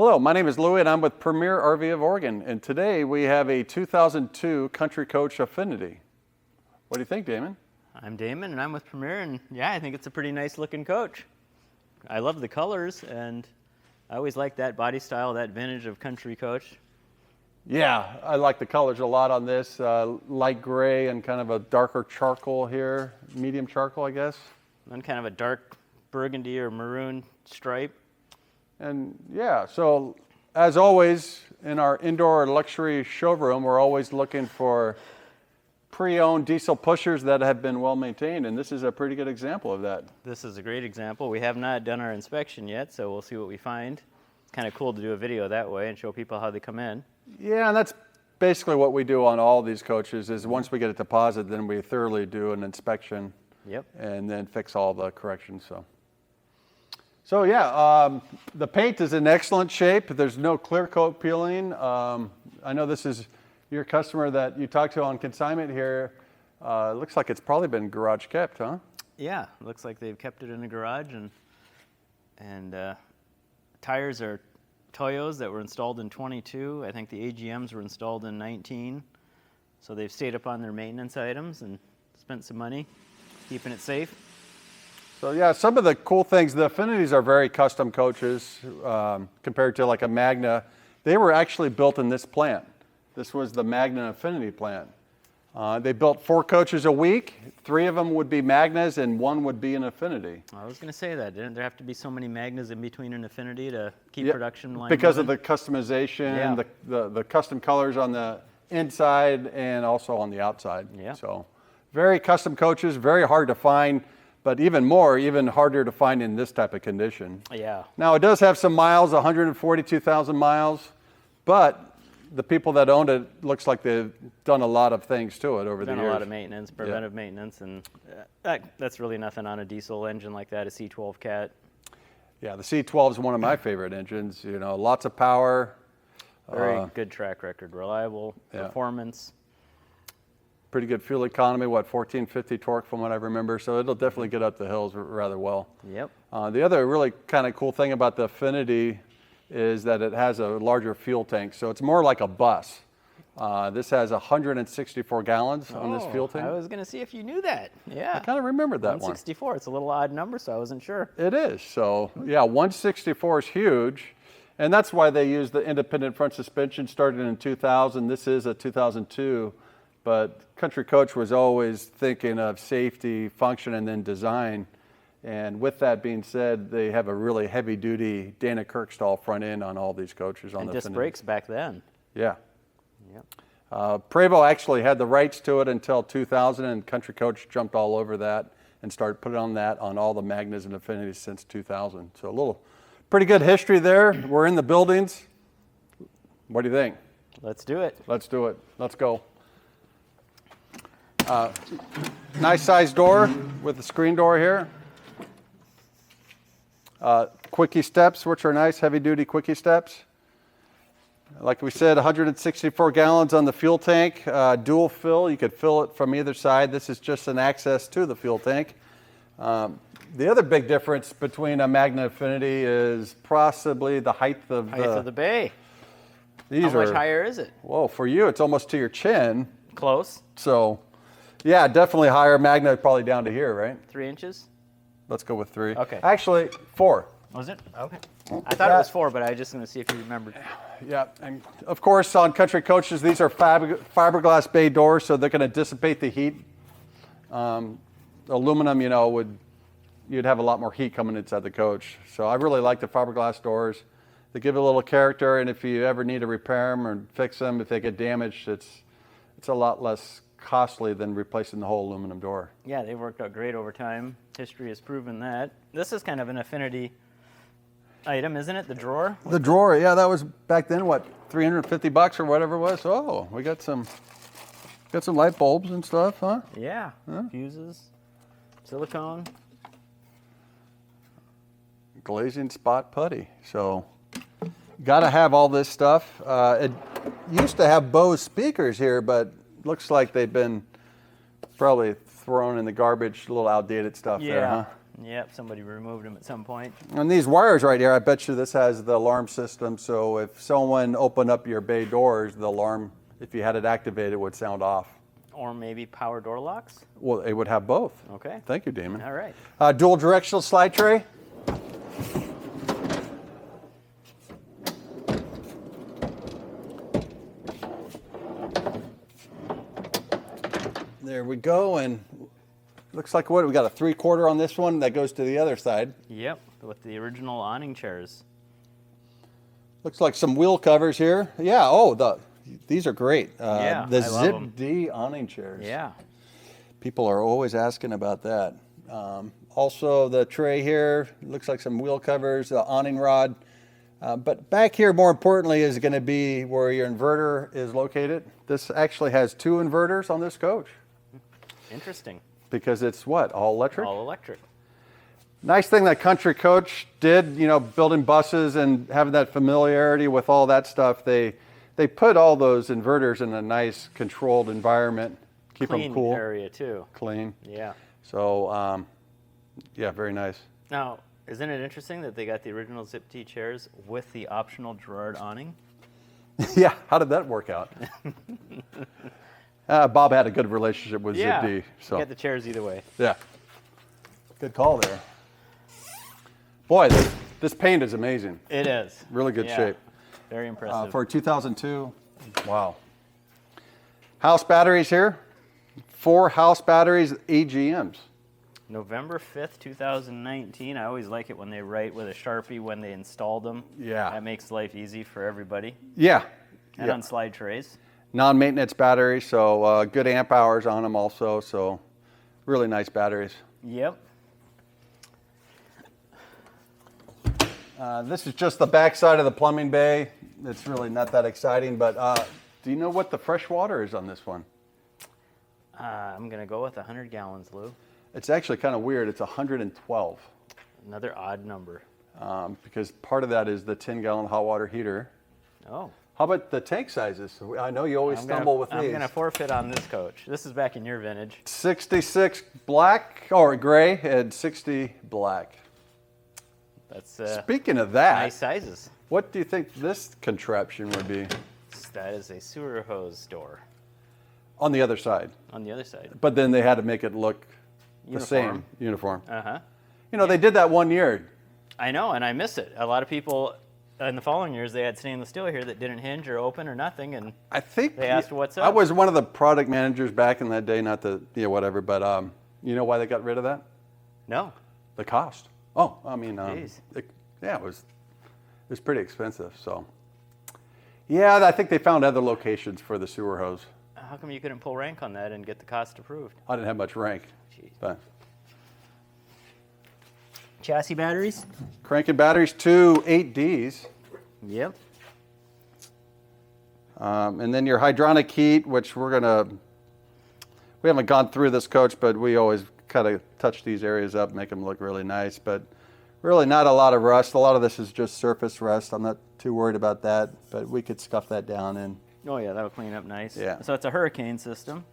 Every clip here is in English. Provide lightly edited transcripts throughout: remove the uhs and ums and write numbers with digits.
Hello, my name is Louie and I'm with Premier RV of Oregon, and today we have a 2002 Country Coach Affinity. What do you think, Damon? I'm Damon and I'm with Premier, and yeah, I think it's a pretty nice looking coach. I love the colors, and I always like that body style, that vintage of Country Coach. Yeah, I like the colors a lot on this. Light gray and kind of a darker charcoal here, medium charcoal, I guess. And kind of a dark burgundy or maroon stripe. And yeah, so as always, in our indoor luxury showroom, we're always looking for pre-owned diesel pushers that have been well maintained, and this is a pretty good example of that. This is a great example. We have not done our inspection yet, so we'll see what we find. It's kind of cool to do a video that way and show people how they come in. Yeah, and that's basically what we do on all these coaches, is once we get a deposit, then we thoroughly do an inspection. Yep. And then fix all the corrections. So yeah, the paint is in excellent shape. There's no clear coat peeling. I know this is your customer that you talked to on consignment here. It looks like it's probably been garage kept, huh? Yeah, it looks like they've kept it in the garage, and tires are Toyos that were installed in 22. I think the AGMs were installed in 19. So they've stayed up on their maintenance items and spent some money keeping it safe. So yeah, some of the cool things, the Affinities are very custom coaches compared to like a Magna. They were actually built in this plant. This was the Magnum Infinity plant. They built 4 coaches a week. 3 of them would be Magnas and 1 would be an Affinity. I was going to say that. Didn't there have to be so many Magnas in between an Affinity to keep production line because moving? of the customization, the custom colors on the inside and also on the outside. Yeah. So very custom coaches, very hard to find, but even harder to find in this type of condition. Yeah. Now it does have some miles, 142,000 miles, but the people that owned it looks like they've done a lot of things to it over the years. Done a lot of maintenance, preventive maintenance, and that's really nothing on a diesel engine like that, a C12 Cat. Yeah, the C12 is one of my favorite engines. You know, lots of power. Very good track record, reliable performance. Pretty good fuel economy, 1450 torque from what I remember, so it'll definitely get up the hills rather well. Yep. The other really kind of cool thing about the Affinity is that it has a larger fuel tank, so it's more like a bus. This has 164 gallons on this fuel tank. I was going to see if you knew that. Yeah. I kind of remembered that 164. It's a little odd number, so I wasn't sure. It is. So yeah, 164 is huge, and that's why they use the independent front suspension. Started in 2000. This is a 2002. But Country Coach was always thinking of safety, function, and then design. And with that being said, they have a really heavy-duty Dana Kirkstall front end on all these coaches. And disc brakes back then. Yeah. Yep. Prevost actually had the rights to it until 2000, and Country Coach jumped all over that and started putting on that on all the Magnas and Affinities since 2000. So a little pretty good history there. We're in the buildings. What do you think? Let's do it. Let's do it. Let's go. Nice size door with the screen door here. Quickie steps, which are nice, heavy duty quickie steps. Like we said, 164 gallons on the fuel tank, dual fill. You could fill it from either side. This is just an access to the fuel tank. The other big difference between a Magnum Affinity is possibly the height of the bay. How much higher is it? Whoa, for you, it's almost to your chin. Close. So, yeah, definitely higher. Magna probably down to here, right? 3 inches? Let's go with 3. Okay. Actually, 4. Was it? Okay. I thought it was 4, but I just going to see if you remembered. Yeah, and of course on Country Coaches, these are fiberglass bay doors, so they're going to dissipate the heat. Aluminum, you'd have a lot more heat coming inside the coach. So I really like the fiberglass doors. They give it a little character, and if you ever need to repair them or fix them, if they get damaged, it's a lot less costly than replacing the whole aluminum door. Yeah, they've worked out great over time. History has proven that. This is kind of an Affinity item, isn't it? The drawer? The drawer, yeah, that was back then, what, $350 or whatever it was? Oh, we got some light bulbs and stuff, huh? Yeah, fuses, silicone. Glazing spot putty. So, got to have all this stuff. It used to have Bose speakers here, but looks like they've been probably thrown in the garbage, a little outdated stuff there, huh? Yep, somebody removed them at some point. And these wires right here, I bet you this has the alarm system. So if someone opened up your bay doors, the alarm, if you had it activated, would sound off. Or maybe power door locks? Well, it would have both. Okay. Thank you, Damon. All right. Dual directional slide tray. There we go, and looks like what we got a 3/4 on this one that goes to the other side. Yep, with the original awning chairs. Looks like some wheel covers here. Yeah. Oh, these are great. Yeah, the I love Zip 'em. D awning chairs. Yeah. People are always asking about that. Also, the tray here looks like some wheel covers, the awning rod. But back here, more importantly, is going to be where your inverter is located. This actually has 2 inverters on this coach. Interesting. Because it's what, all electric? All electric. Nice thing that Country Coach did, you know, building buses and having that familiarity with all that stuff. They put all those inverters in a nice controlled environment, keep Clean them cool, area too. clean. Yeah. So, yeah, very nice. Now, isn't it interesting that they got the original Zip T chairs with the optional Girard awning? Yeah, how did that work out? Bob had a good relationship with Yeah. Zip D. So, Get the chairs either way. yeah, good call there. Boy, this paint is amazing. It is. Really good Yeah. shape. Very impressive. For 2002, wow. House batteries here, 4 house batteries, AGMs. November 5th, 2019. I always like it when they write with a Sharpie when they installed them. Yeah. That makes life easy for everybody. Yeah. And Yeah. on slide trays. Non-maintenance batteries, so good amp hours on them also, so really nice batteries. Yep. This is just the back side of the plumbing bay. It's really not that exciting, but do you know what the fresh water is on this one? I'm going to go with 100 gallons, Lou. It's actually kind of weird. It's 112 Another odd number. because part of that is the 10-gallon hot water heater. Oh. How about the tank sizes? I know you always stumble with these. I'm going to forfeit on this coach. This is back in your vintage. 66 black or gray and 60 black. That's Speaking of that, nice sizes. what do you think this contraption would be That is a sewer hose door on the other side? on the other side. But then they had to make it look the Uniform. same, uniform. Uh-huh. You know, they did that one year. I know, and I miss it. A lot of people in the following years, they had stainless steel here that didn't hinge or open or nothing, and I think They asked, "What's I up?" was one of the product managers back in that day, not the whatever, but you know why they got rid of that? no. The cost. Oh, I mean, Jeez. it was pretty expensive. So, yeah, I think they found other locations for the sewer hose. How come you couldn't pull rank on that and get the cost approved? I didn't have much rank, Jeez. but Chassis batteries? cranking batteries, 2 8Ds, Yep. and then your hydronic heat, which we haven't gone through this coach, but we always kind of touch these areas up, make them look really nice, but really not a lot of rust. A lot of this is just surface rust. I'm not too worried about that, but we could scuff that down and Oh yeah, that'll clean up nice. Yeah. So it's a hurricane system.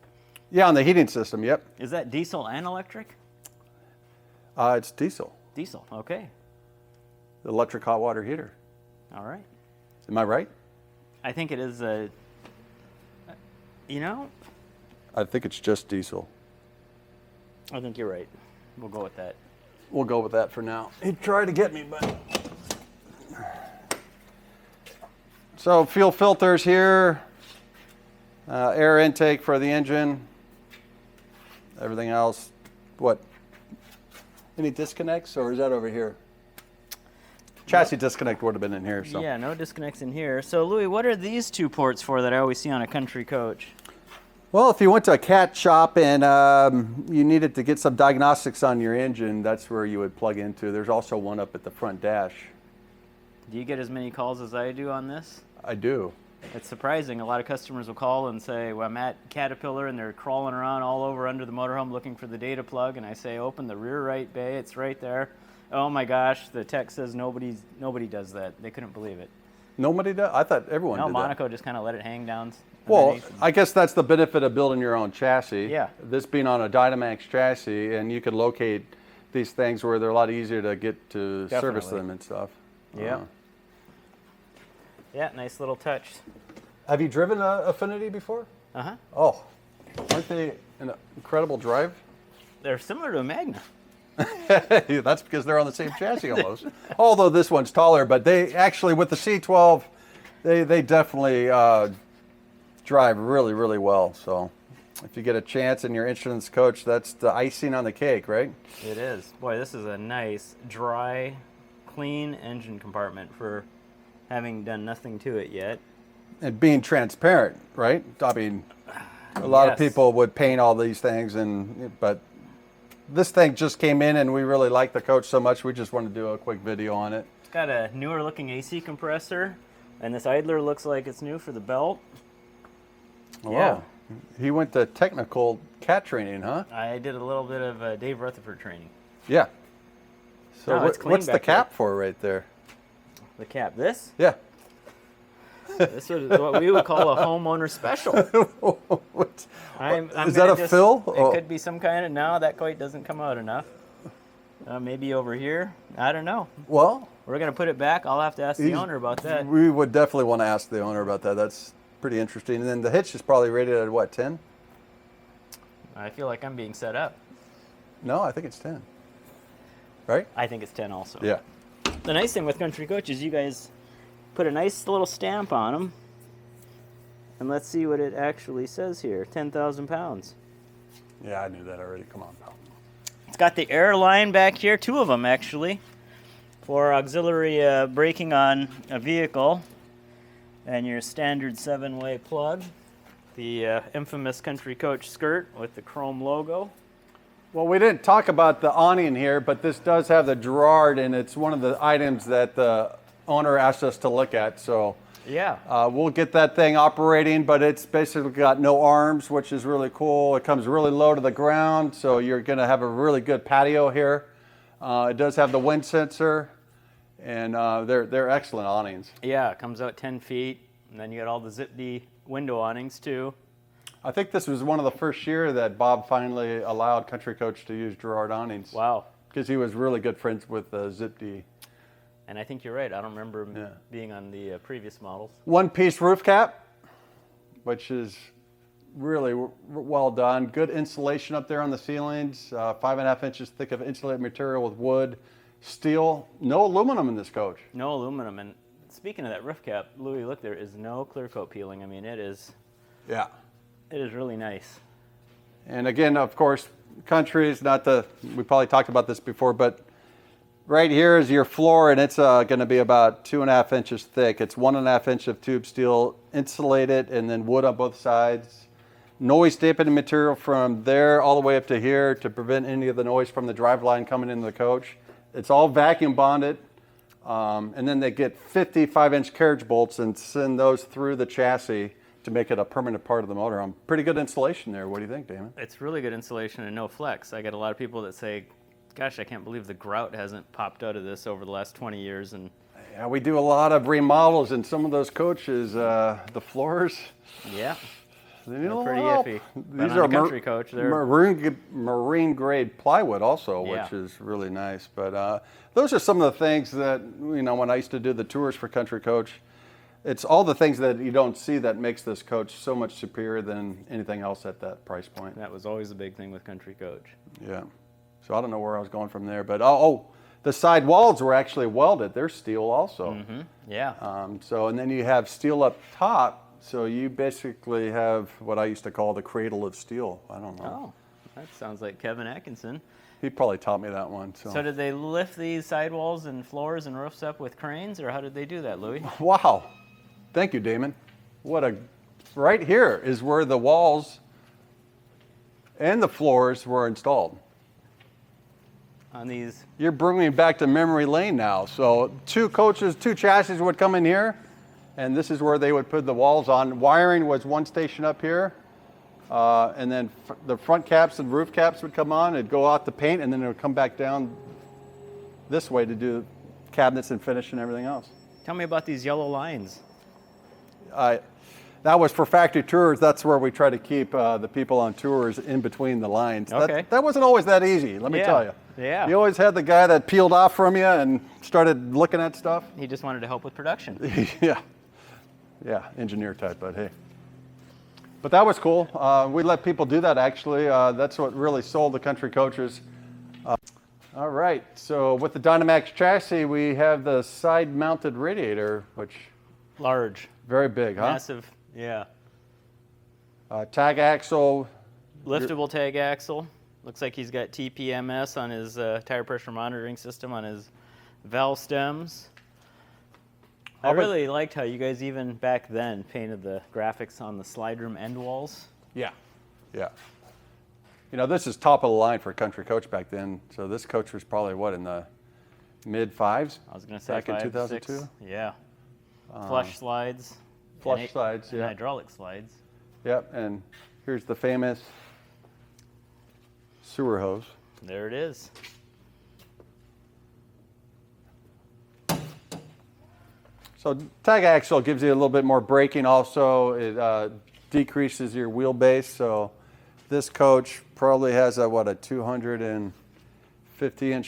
yeah, on the heating system, yep. Is that diesel and electric? It's diesel, Diesel. Okay. the electric hot water heater. All right. Am I right? I think it is a. You know, I think it's just diesel. I think you're right. We'll go with that. We'll go with that for now. He tried to get me, but. So fuel filters here, air intake for the engine, everything else. What? Any disconnects, or is that over here? Chassis disconnect would have been in here. So. Yeah, no disconnects in here. So Louie, what are these 2 ports for that I always see on a Country Coach? Well, if you went to a cat shop and you needed to get some diagnostics on your engine, that's where you would plug into. There's also one up at the front dash. Do you get as many calls as I do on this? I do. It's surprising. A lot of customers will call and say, well, I'm at Caterpillar and they're crawling around all over under the motorhome looking for the data plug, and I say, open the rear right bay, it's right there. Oh my gosh, the tech says nobody does that. They couldn't believe it. Nobody does? I thought everyone No, did Monaco just kind of let it hang down. Well, underneath. I guess that's the benefit of building your own chassis. Yeah. This being on a Dynamax chassis, and you could locate these things where they're a lot easier to get to service Definitely. them and stuff. Yeah. Yeah, nice little touch. Have you driven a Affinity before? Uh-huh. Oh, aren't they an incredible drive? They're similar to a Magnum. That's because they're on the same chassis almost. Although this one's taller, but they actually, with the C12, they definitely drive really, really well. So if you get a chance and you're interested in this coach, that's the icing on the cake, right? It is. Boy, this is a nice, dry, clean engine compartment for having done nothing to it yet. And being transparent, right? I mean, a lot of Yes. people would paint all these things, but this thing just came in and we really like the coach so much, we just wanted to do a quick video on it. It's got a newer looking AC compressor, and this idler looks like it's new for the belt. Oh, Yeah. He went to technical cat training, huh? I did a little bit of Dave Rutherford training. Yeah. So No, it's clean what's the back cap there. for right there? The cap. This? Yeah. This is what we would call a homeowner special. What's- I'm is that gonna a fill? It Oh. could be some kind of. No, that quite doesn't come out enough. Maybe over here. I don't know. Well, We're gonna put it back. I'll have to ask the owner about that. we would definitely want to ask the owner about that. That's pretty interesting. And then the hitch is probably rated at what, 10? I feel like I'm being set up. No, I think it's 10. Right? I think it's 10 also. Yeah. The nice thing with Country Coach is you guys put a nice little stamp on them. And let's see what it actually says here. 10,000 pounds. Yeah, I knew that already. Come on, pal. It's got the air line back here, 2 of them actually, for auxiliary braking on a vehicle. And your standard 7-way plug. The infamous Country Coach skirt with the chrome logo. Well, we didn't talk about the awning here, but this does have the Girard, and it's one of the items that the owner asked us to look at. So Yeah. we'll get that thing operating, but it's basically got no arms, which is really cool. It comes really low to the ground, so you're going to have a really good patio here. It does have the wind sensor, and they're excellent awnings. Yeah, it comes out 10 feet. And then you got all the zip-D window awnings too. I think this was one of the first year that Bob finally allowed Country Coach to use Girard awnings. Wow. Because he was really good friends with Zip-D. And I think you're right. I don't remember him Yeah. being on the previous models. One-piece roof cap, which is really well done. Good insulation up there on the ceilings. 5.5 inches thick of insulated material with wood, steel. No aluminum in this coach. No aluminum. And speaking of that roof cap, Louie, look, there is no clear coat peeling. I mean, it is really nice. And again, of course, Country is not the, we probably talked about this before, but right here is your floor, and it's going to be about 2.5 inches thick. It's 1.5 inch of tube steel, insulated, and then wood on both sides. Noise dampening material from there all the way up to here to prevent any of the noise from the drive line coming into the coach. It's all vacuum bonded. And then they get 55-inch carriage bolts and send those through the chassis to make it a permanent part of the motor. Pretty good insulation there. What do you think, Damon? It's really good insulation and no flex. I get a lot of people that say, gosh, I can't believe the grout hasn't popped out of this over the last 20 years. And Yeah, we do a lot of remodels in some of those coaches. The floors, yeah, they need a pretty little help. iffy. But These on are a Country Coach, they're marine grade plywood also, Yeah. which is really nice. But those are some of the things that, when I used to do the tours for Country Coach, it's all the things that you don't see that makes this coach so much superior than anything else at that price point. that was always the big thing with Country Coach. Yeah. So I don't know where I was going from there, but the side walls were actually welded. They're steel also. Mm-hmm. Yeah. And then you have steel up top, so you basically have what I used to call the cradle of steel. I don't know. Oh, that sounds like Kevin Atkinson. He probably taught me that one. So did they lift these sidewalls and floors and roofs up with cranes, or how did they do that, Louie? Wow. Thank you, Damon. Right here is where the walls and the floors were installed. On these, You're bringing me back to memory lane now. So 2 chassis would come in here, and this is where they would put the walls on. Wiring was one station up here, and then the front caps and roof caps would come on. It'd go out to paint, and then it would come back down this way to do cabinets and finish and everything else. tell me about these yellow lines. That was for factory tours. That's where we try to keep the people on tours in between the lines. Okay. That wasn't always that easy, let me Yeah. tell you. Yeah. You always had the guy that peeled off from you and started looking at stuff. He just wanted to help with production. Yeah. Yeah, engineer type, but hey. But that was cool. We let people do that, actually. That's what really sold the Country Coaches. All right, so with the Dynamax chassis, we have the side-mounted radiator, which... Large. Very big, huh? Massive, yeah. Tag axle. Liftable tag axle. Looks like he's got TPMS on his tire pressure monitoring system on his valve stems. I really liked how you guys even back then painted the graphics on the slide room end walls. Yeah, yeah. You know, this is top of the line for Country Coach back then. So this coach was probably, what, in the mid-fives? I was going to say back in 2002? 6. Yeah. Flush slides. Flush slides, and yeah. hydraulic slides. Yep, and here's the famous sewer hose. There it is. So tag axle gives you a little bit more braking also. It decreases your wheelbase. So this coach probably has a 250-inch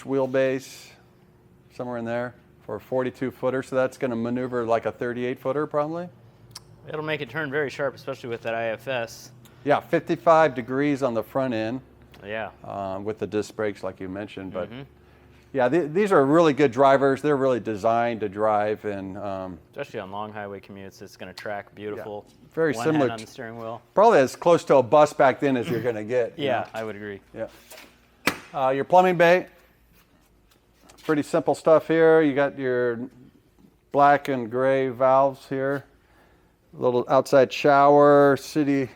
wheelbase, somewhere in there, for a 42-footer. So that's going to maneuver like a 38-footer probably. It'll make it turn very sharp, especially with that IFS. Yeah, 55 degrees on the front end. Yeah. With the disc brakes like you mentioned. But yeah, these are really good drivers. They're really designed to drive, and especially on long highway commutes, it's going to track beautiful. Yeah. Very One similar hand on the steering wheel. Probably as close to a bus back then as you're going to get. Yeah, I would agree. Yeah. Your plumbing bay, pretty simple stuff here. You got your black and gray valves here. A little outside shower, city.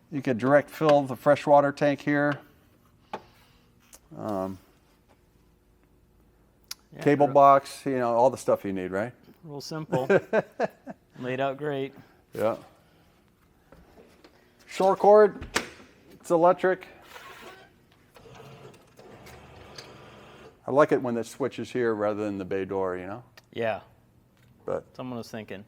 You can direct fill the freshwater tank here. Cable box, you know, all the stuff you need, right? Real simple. Laid out great. Yeah. Shore cord, it's electric. I like it when it switches here rather than the bay door, you know? Yeah. But someone was thinking.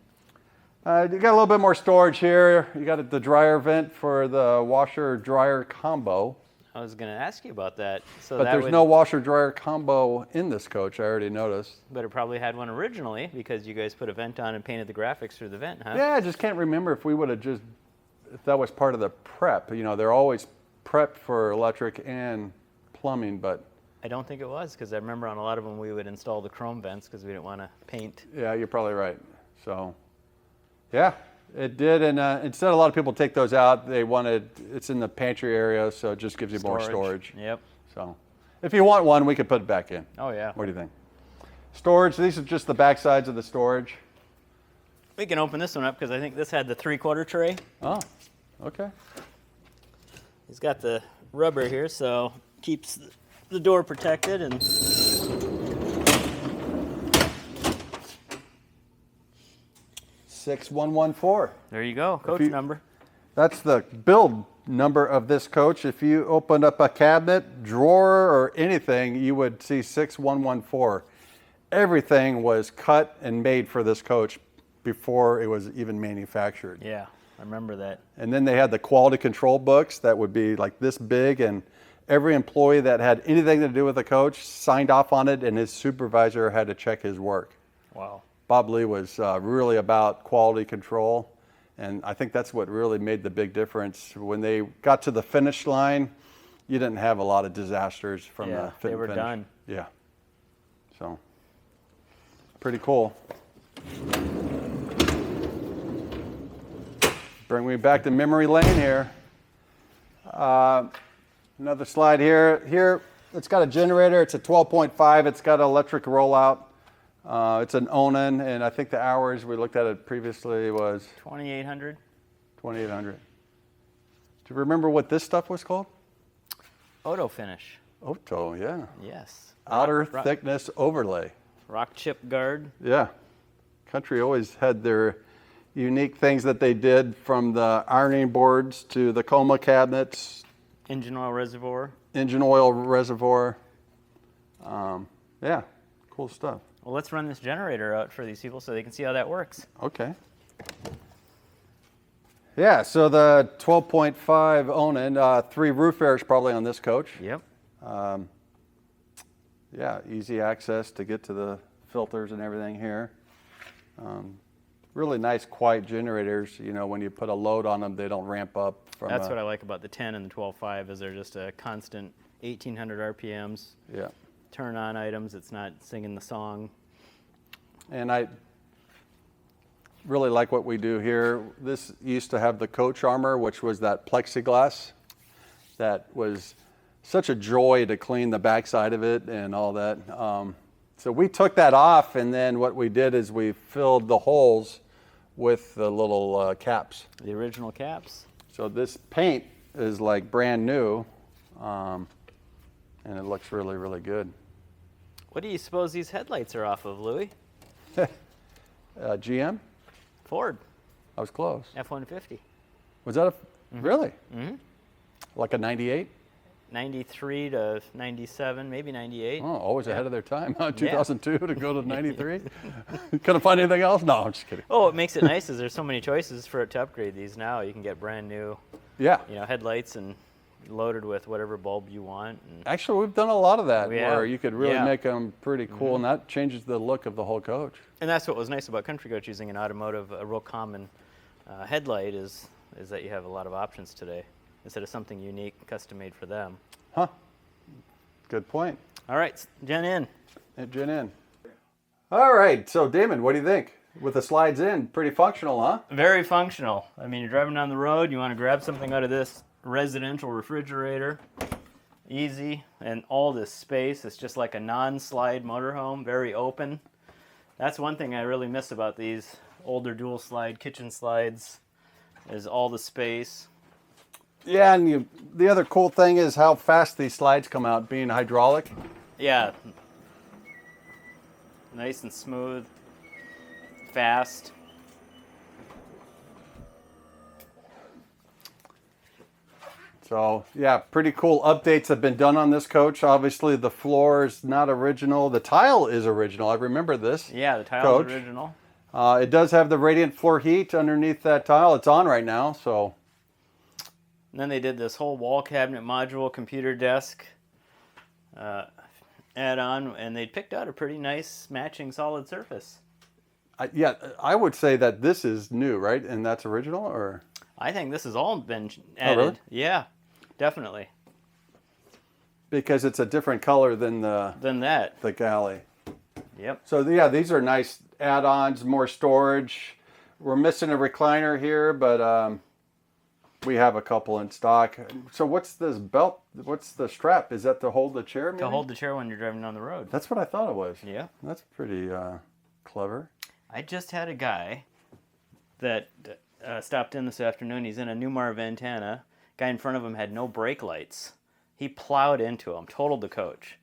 You got a little bit more storage here. You got the dryer vent for the washer-dryer combo. I was going to ask you about that. So but that there's no washer-dryer combo in this coach, I already noticed. But it probably had one originally because you guys put a vent on and painted the graphics through the vent, huh? Yeah, I just can't remember if we would have if that was part of the prep. You know, they're always prepped for electric and plumbing, but... I don't think it was, because I remember on a lot of them we would install the chrome vents because we didn't want to paint. Yeah, you're probably right. So, yeah, it did. And instead, a lot of people take those out. They wanted, it's in the pantry area, so it just gives you more storage. Yep. So, if you want one, we could put it back in. Oh, yeah. What do you think? Storage, these are just the back sides of the storage. We can open this one up because I think this had the 3/4 tray. Oh, okay. It's got the rubber here, so keeps the door protected. And 6114. There you go, coach number. That's the build number of this coach. If you opened up a cabinet, drawer, or anything, you would see 6114. Everything was cut and made for this coach before it was even manufactured. Yeah, I remember that. And then they had the quality control books that would be like this big, and every employee that had anything to do with the coach signed off on it, and his supervisor had to check his work. Wow. Bob Lee was really about quality control, and I think that's what really made the big difference. When they got to the finish line, you didn't have a lot of disasters from the fit they and were finish. done. Yeah. So, pretty cool. Bring me back to memory lane here. Another slide here. Here, it's got a generator. It's a 12.5. It's got an electric rollout. It's an Onan, and I think the hours we looked at it previously was 2,800. 2,800. Do you remember what this stuff was called? Auto finish. Auto, yeah. Yes. Outer thickness overlay. Rock chip guard. Yeah. Country always had their unique things that they did, from the ironing boards to the coma cabinets. Engine oil reservoir. Engine oil reservoir. Yeah, cool stuff. Well, let's run this generator out for these people so they can see how that works. Okay. Yeah, so the 12.5 Onan, 3 roof airs probably on this coach. Yep. yeah, easy access to get to the filters and everything here. Really nice, quiet generators. You know, when you put a load on them, they don't ramp up. That's what I like about the 10 and the 12.5 is they're just a constant 1,800 RPMs. Yeah. Turn on items. It's not singing the song. And I really like what we do here. This used to have the coach armor, which was that plexiglass. That was such a joy to clean the backside of it and all that. So we took that off, and then what we did is we filled the holes with the little caps. The original caps. So this paint is like brand new, and it looks really, really good. What do you suppose these headlights are off of, Louie? GM? Ford. I was close. F-150. Was that really? Mm-hmm. Like a 98? 93 to 97, maybe 98. Oh, always ahead of their time. 2002 to go to 93? Couldn't find anything else? No, I'm just kidding. Oh, what makes it nice is there's so many choices for it to upgrade these now. You can get brand new, Yeah. headlights and loaded with whatever bulb you want. And Actually, we've done a lot of that We where have. you could really Yeah. make them pretty cool, and that changes the look of the whole coach. And that's what was nice about Country Coach using an automotive, a real common headlight is that you have a lot of options today instead of something unique, custom made for them. Huh. Good point. All right, Jen in. Gin in. All right, so Damon, what do you think? With the slides in, pretty functional, huh? Very functional. I mean, you're driving down the road, you want to grab something out of this residential refrigerator. Easy, and all this space. It's just like a non-slide motorhome, very open. That's one thing I really miss about these older dual slide kitchen slides is all the space. Yeah, and the other cool thing is how fast these slides come out, being hydraulic. Yeah. Nice and smooth, fast. So, yeah, pretty cool updates have been done on this coach. Obviously, the floor is not original. The tile is original. I remember this. Yeah, the tile's coach. original. It does have the radiant floor heat underneath that tile. It's on right now, so. And then they did this whole wall cabinet module, computer desk add-on, and they picked out a pretty nice matching solid surface. Yeah, I would say that this is new, right? And that's original, or? I think this has all been added. Oh, really? Yeah, definitely. Because it's a different color than the Galley. Yep. So yeah, these are nice add-ons, more storage. We're missing a recliner here, but we have a couple in stock. So what's this belt? What's the strap? Is that to hold the chair? Maybe? To hold the chair when you're driving down the road. That's what I thought it was. Yeah. That's pretty clever. I just had a guy that stopped in this afternoon. He's in a Newmar Ventana. Guy in front of him had no brake lights. He plowed into him, totaled the coach.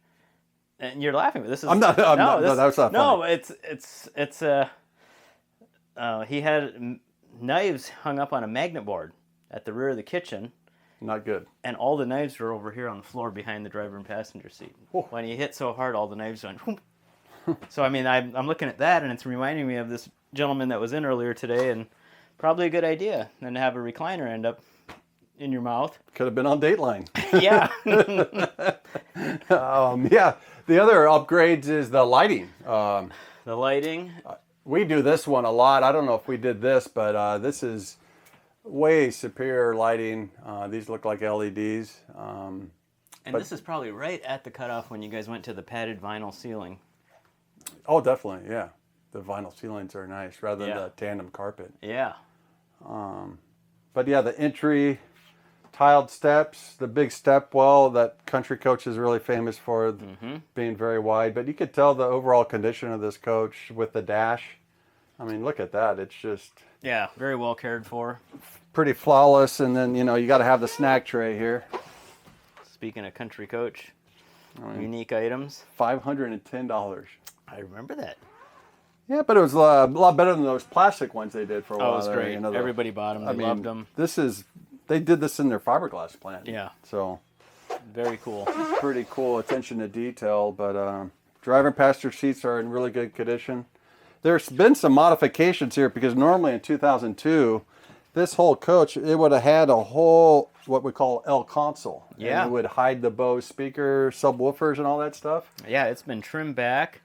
And you're laughing, but this is... I'm not, no, that's not funny. No, it's he had knives hung up on a magnet board at the rear of the kitchen. Not good. And all the knives were over here on the floor behind the driver and passenger seat. Oh. When he hit so hard, all the knives went... Whoop. So, I mean, I'm looking at that, and it's reminding me of this gentleman that was in earlier today, and probably a good idea than to have a recliner end up in your mouth. Could have been on Dateline. Yeah. Yeah. The other upgrades is the lighting. The lighting. We do this one a lot. I don't know if we did this, but this is way superior lighting. These look like LEDs. And this is probably right at the cutoff when you guys went to the padded vinyl ceiling. Oh, definitely, yeah. The vinyl ceilings are nice rather than the tandem carpet. Yeah. But yeah, the entry tiled steps, the big step well that Country Coach is really famous for, being very wide. But you could tell the overall condition of this coach with the dash. I mean, look at that. It's just... Yeah, very well cared for. Pretty flawless. And then, you got to have the snack tray here. Speaking of Country Coach, unique items. $510. I remember that. Yeah, but it was a lot better than those plastic ones they did for a while. Oh, it was there, great. Everybody bought them. They loved them. They did this in their fiberglass plant. Yeah. So very cool. Pretty cool attention to detail. But driver and passenger seats are in really good condition. There's been some modifications here because normally in 2002, this whole coach, it would have had a whole, what we call L console. Yeah. And it would hide the Bose speaker, subwoofers, and all that stuff. Yeah, it's been trimmed back.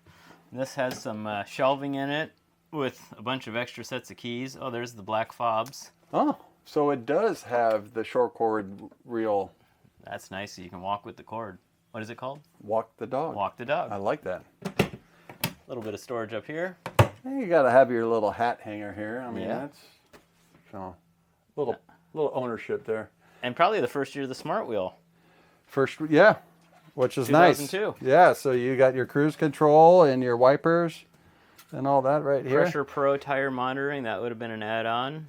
This has some shelving in it with a bunch of extra sets of keys. Oh, there's the black fobs. Oh, so it does have the short cord reel. That's nice, so you can walk with the cord. What is it called? Walk the dog. Walk the dog. I like that. A little bit of storage up here. And you got to have your little hat hanger here. I mean, Yeah. that's so little ownership there. And probably the first year of the Smart Wheel. First, yeah, which is nice. 2002. Yeah, so you got your cruise control and your wipers and all that right here. Pressure Pro tire monitoring, that would have been an add-on.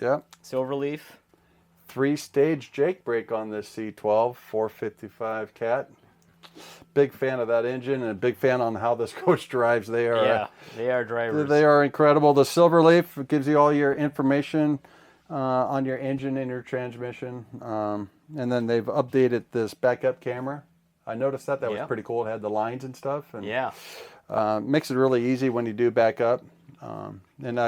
Yeah. Silverleaf. 3-stage Jake brake on this C12 455 Cat. Big fan of that engine and a big fan on how this coach drives. They are They are drivers. They are incredible. The Silverleaf gives you all your information on your engine and your transmission. And then they've updated this backup camera. I noticed that was pretty cool. It had the lines and stuff. And, makes it really easy when you do back up. And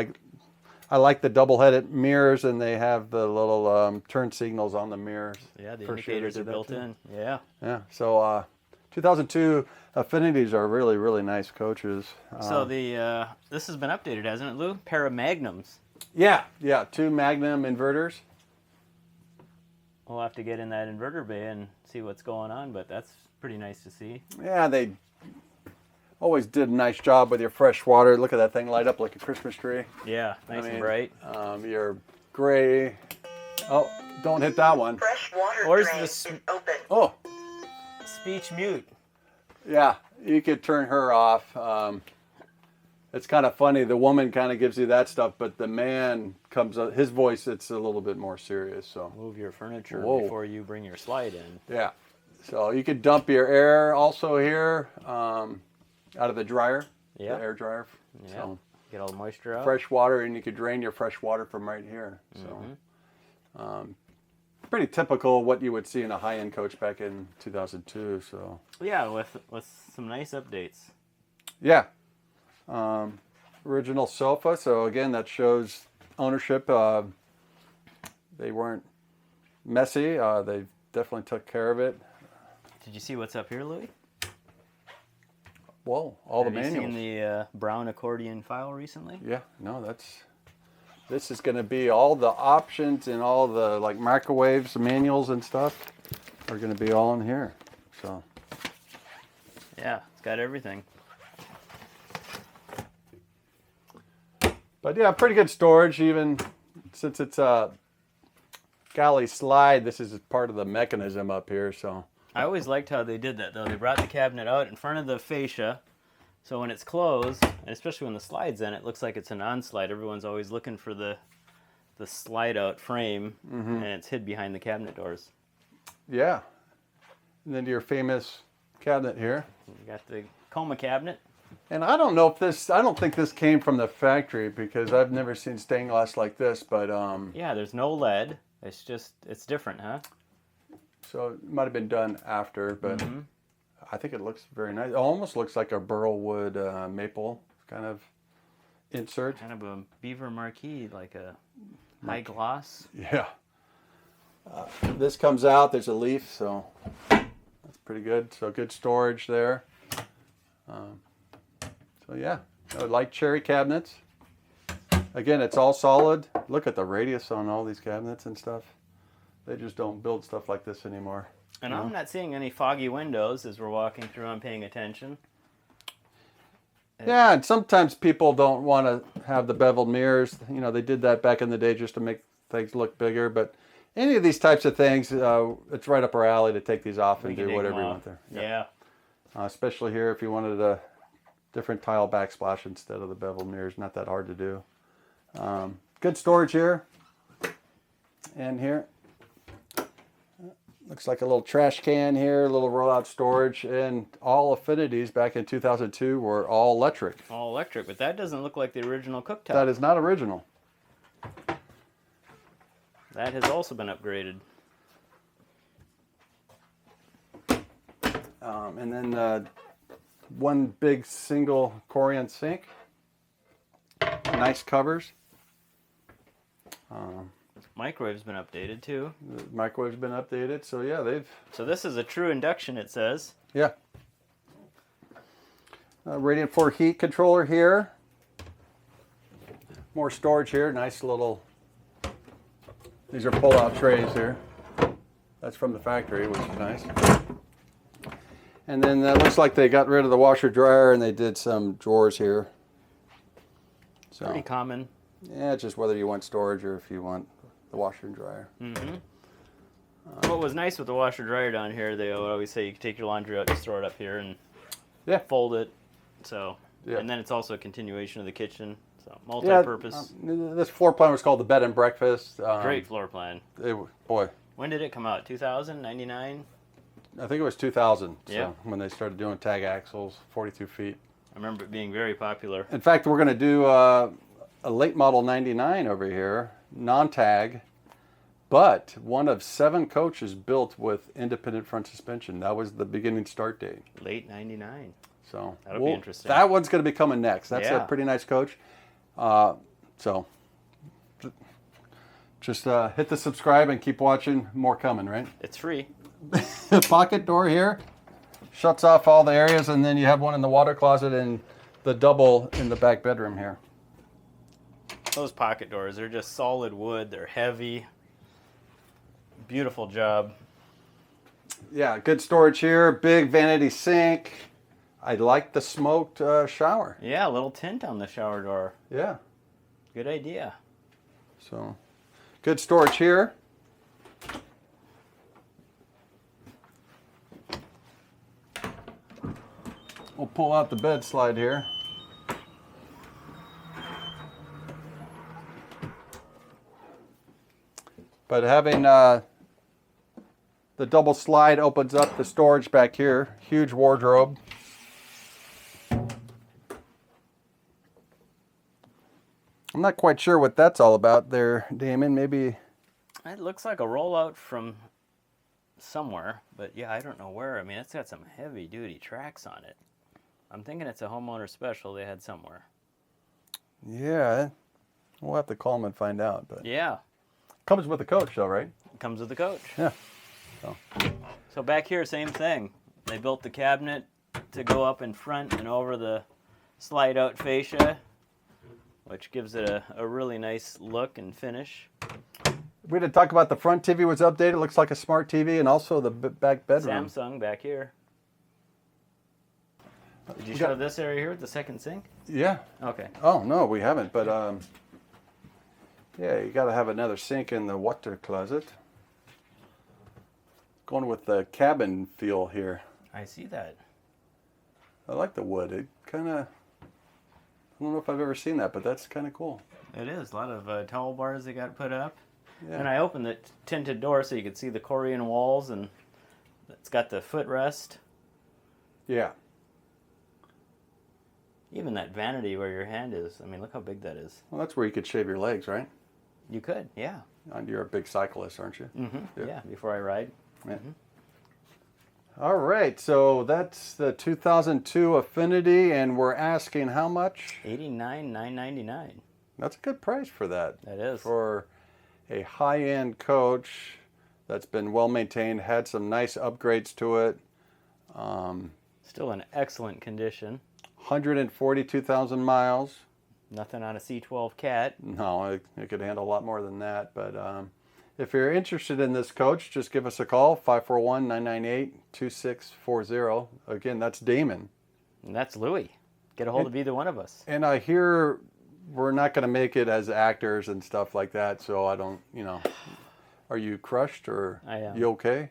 I like the double-headed mirrors, and they have the little turn signals on the mirrors. Yeah, the First year they indicators are did that built too. in. Yeah. Yeah, so 2002 Affinities are really, really nice coaches. So this has been updated, hasn't it, Lou? Pair of Magnums. Yeah, 2 Magnum inverters. We'll have to get in that inverter bay and see what's going on, but that's pretty nice to see. Yeah, they always did a nice job with your fresh water. Look at that thing light up like a Christmas tree. Yeah, nice and bright. Your gray. Oh, don't hit that one. Fresh water Where's drain this- is open. Oh, Speech mute. yeah, you could turn her off. It's kind of funny. The woman kind of gives you that stuff, but the man comes up, his voice, it's a little bit more serious. So Move your furniture Whoa. before you bring your slide in. yeah, so you could dump your air also here out of the dryer, Yeah. the air dryer. Yeah. So Get all the moisture out. fresh water, and you could drain your fresh water from right here. So pretty typical what you would see in a high-end coach back in 2002. So Yeah, with some nice updates. yeah, original sofa. So again, that shows ownership. They weren't messy. They definitely took care of it. Did you see what's up here, Louie? Whoa, all the Have you manuals. seen the brown accordion file recently? Yeah, no, this is going to be all the options and all the like microwaves, manuals and stuff are going to be all in here. So Yeah, it's got everything. but yeah, pretty good storage, even since it's a galley slide. This is part of the mechanism up here. So I always liked how they did that, though. They brought the cabinet out in front of the fascia, so when it's closed, and especially when the slide's in, it looks like it's a non-slide. Everyone's always looking for the slide-out frame, and it's hid behind the cabinet doors. yeah, and then your famous cabinet here. You got the coma cabinet. And I don't know if I don't think this came from the factory because I've never seen stained glass like this, but Yeah, there's no lead. It's different, huh? so it might have been done after, but I think it looks very nice. It almost looks like a burlwood maple kind of insert. Kind of a beaver marquee, like a high gloss. Yeah. This comes out, there's a leaf, so that's pretty good. So good storage there. So yeah, light cherry cabinets. Again, it's all solid. Look at the radius on all these cabinets and stuff. They just don't build stuff like this anymore. And I'm not seeing any foggy windows as we're walking through. I'm paying attention. Yeah, and sometimes people don't want to have the beveled mirrors. You know, they did that back in the day just to make things look bigger. But any of these types of things, it's right up our alley to take these off and We can do take whatever them you off. want there. Yeah. Especially here if you wanted a different tile backsplash instead of the beveled mirrors. Not that hard to do. Good storage here and here. Looks like a little trash can here, a little rollout storage, and all Affinities back in 2002 were all electric. All electric, but that doesn't look like the original cooktop. That is not original. That has also been upgraded. And then one big single Corian sink. Nice covers. Microwave's been updated too. The microwave's been updated, so yeah, they've... So this is a true induction, it says. Yeah. Radiant 4 heat controller here. More storage here, nice little... These are pull-out trays here. That's from the factory, which is nice. And then it looks like they got rid of the washer dryer and they did some drawers here. So, Pretty common. yeah, just whether you want storage or if you want the washer and dryer. What was nice with the washer dryer down here, they would always say you can take your laundry out, just throw it up here and Yeah. fold it. So, Yeah. and then it's also a continuation of the kitchen. So multi-purpose. This floor plan was called the bed and breakfast. Great floor plan. Boy, When did it come out? 2000, 99? I think it was 2000. Yeah. So when they started doing tag axles, 42 feet. I remember it being very popular. In fact, we're going to do a late model 99 over here, non-tag, but one of 7 coaches built with independent front suspension. That was the beginning start date. Late 99. So That'll be interesting. That one's going to be coming next. That's Yeah. a pretty nice coach. So just hit the subscribe and keep watching. More coming, right? It's free. Pocket door here shuts off all the areas, and then you have one in the water closet and the double in the back bedroom here. Those pocket doors, they're just solid wood. They're heavy. Beautiful job. Yeah, good storage here. Big vanity sink. I like the smoked shower. Yeah, a little tint on the shower door. Yeah. Good idea. So good storage here. We'll pull out the bed slide here. But having the double slide opens up the storage back here. Huge wardrobe. I'm not quite sure what that's all about there, Damon. Maybe... It looks like a rollout from somewhere, but yeah, I don't know where. I mean, it's got some heavy-duty tracks on it. I'm thinking it's a homeowner special they had somewhere. Yeah, we'll have to call them and find out. But Yeah, comes with the coach, though, right? it comes with the coach. Yeah. So back here, same thing. They built the cabinet to go up in front and over the slide-out fascia, which gives it a really nice look and finish. We didn't talk about the front TV was updated. It looks like a smart TV, and also the back bedroom. Samsung back here. Did you show this area here with the second sink? Yeah. Okay. Oh no, we haven't. But yeah, you got to have another sink in the water closet. Going with the cabin feel here. I see that. I like the wood. It kind of... I don't know if I've ever seen that, but that's kind of cool. It is. A lot of towel bars they got put up. Yeah. And I opened the tinted door so you could see the Korean walls, and it's got the footrest. Yeah. Even that vanity where your hand is. I mean, look how big that is. Well, that's where you could shave your legs, right? You could, yeah. You're a big cyclist, aren't you? Mm-hmm. Yeah, before I ride. Yeah. All right, so that's the 2002 Affinity, and we're asking how much? $89,999. That's a good price for that. That is. For a high-end coach that's been well maintained, had some nice upgrades to it. Still in excellent condition. 142,000 miles. Nothing on a C12 Cat. No, it could handle a lot more than that. But if you're interested in this coach, just give us a call, 541-998-2640. Again, that's Damon. And that's Louie. Get a hold of either one of us. And I hear we're not going to make it as actors and stuff like that, so I don't, are you crushed or I am. you okay?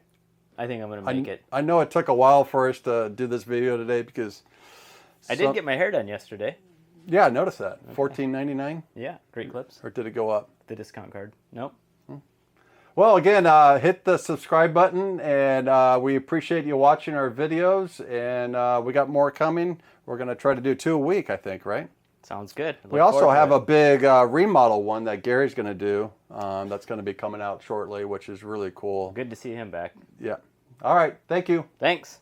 I think I'm going to make it. I know it took a while for us to do this video today because... I did get my hair done yesterday. Yeah, I noticed that. $14.99? Yeah, great clips. Or did it go up? The discount card. Nope. Well, again, hit the subscribe button, and we appreciate you watching our videos, and we got more coming. We're going to try to do 2 a week, I think, right? Sounds good. We also have a big remodel one that Gary's going to do. That's going to be coming out shortly, which is really cool. Good to see him back. Yeah. All right. Thank you. Thanks.